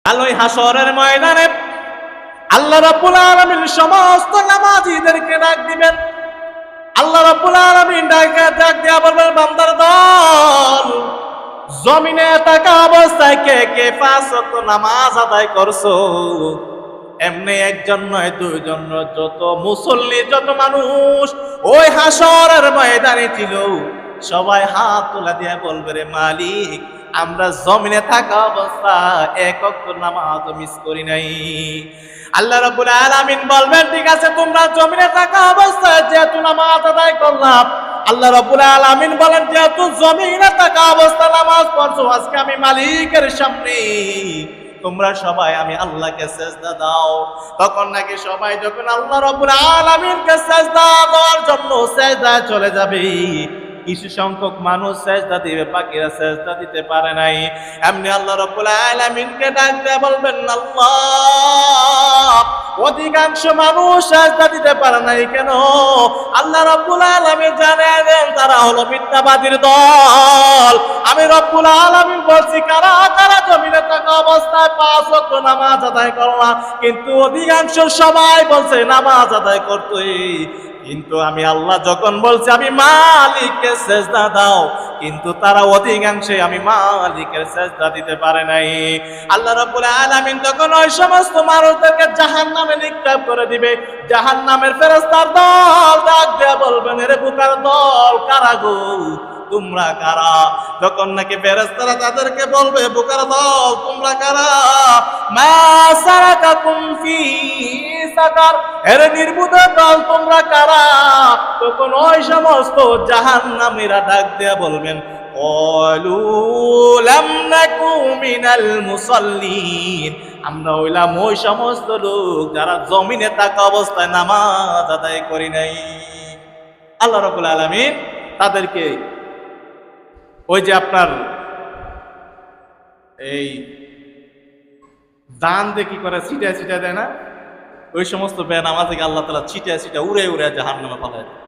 আলোয় হাসরের ময়দানে আল্লাহ রাব্বুল আলামিন সমস্ত নামাজীদেরকে ডাক দিবেন। আল্লাহ রাব্বুল আলামিন ডাক দিয়া বলবেন, বান্দার দল, জমিনে থাকা অবস্থায় কে কে 5 ওয়াক্ত নামাজ আদায় করছো? এমনি একজন নয়, দুইজন নয়, যত মুসল্লি, যত মানুষ ওই হাসরের ময়দানে ছিল, সবাই হাত তুলে দিয়ে বলবে, রে মালিক, আমরা জমিনে থাকা অবস্থা এক ওয়াক্ত নামাজ মিস করি নাই। আল্লাহ রাব্বুল আলামিন বলবেন, ঠিক আছে, তোমরা জমিনে থাকা অবস্থায় যেহেতু নামাজ আদায় করলাম, আল্লাহ রাব্বুল আলামিন বলেন, যেহেতু জমিনে থাকা অবস্থা নামাজ পড়ছো, আজকে আমি মালিকের সামনে তোমরা সবাই আমি আল্লাহকে সেজদা দাও। তখন নাকি সবাই যখন আল্লাহ রাব্বুল আলামিনকে সেজদা দেওয়ার জন্য সেজদায় চলে যাবে, কিছু সংখ্যক মানুষ সেজদা দিবে, বাকিরা সেজদা দিতে পারে নাই। এমনি আল্লাহ রাব্বুল আলামিনকে ডাক দিয়ে বলবেন, আল্লাহ, অধিকাংশ মানুষ সেজদা দিতে পারে নাই কেন? আল্লাহ রাব্বুল আলামিন জানেন তারা হলো মিথ্যাবাদীর দল। আমি রব্বুল আলামিন বলছি, কারা কারা জমিনে থাকা অবস্থায় 5 ওয়াক্ত নামাজ আদায় করলাম, কিন্তু অধিকাংশ সবাই বলছে নামাজ আদায় করতে, কিন্তু আমি আল্লাহ যখন বলছি আমি মালিককে সেজদা দাও, কিন্তু তারা অধিকাংশে আমি মালিকের সেজদা দিতে পারে নাই। আল্লাহ রাব্বুল আলামিন তখন ওই সমস্ত মানুষদেরকে জাহান্নামে নিক্ষেপ করে দিবে। জাহান্নামের ফেরেশতার দল ডাক দিয়ে বলবেন, রে বুকার দল, কারা গো, তোমরা কারা? যখন নাকি ফেরেশতারা তাদেরকে বলবে, বুকার দল, তোমরা কারা? মা সারাকাকুম ফি সাকার, এর নির্বুধ দল, তোমরা কারা? তখন ওই সমস্ত জাহান্নামীরা ডাক দিয়ে বলবেন, ক্বালু লাম নাকু মিনাল মুসাল্লিন, আমরা হইলাম ওই সমস্ত লোক যারা জমিনে থাকা অবস্থায় নামাজ আদায় করি নাই। আল্লাহ রাব্বুল আলামিন তাদেরকে ওই যে আপনার এই দান দিয়ে কি করে, ছিটা ছিটা দেয় না, ওই সমস্ত বেনামাজিকে আল্লাহ তাআলা ছিটা ছিটা উড়ে উড়ে জাহান্নামে পাঠায়।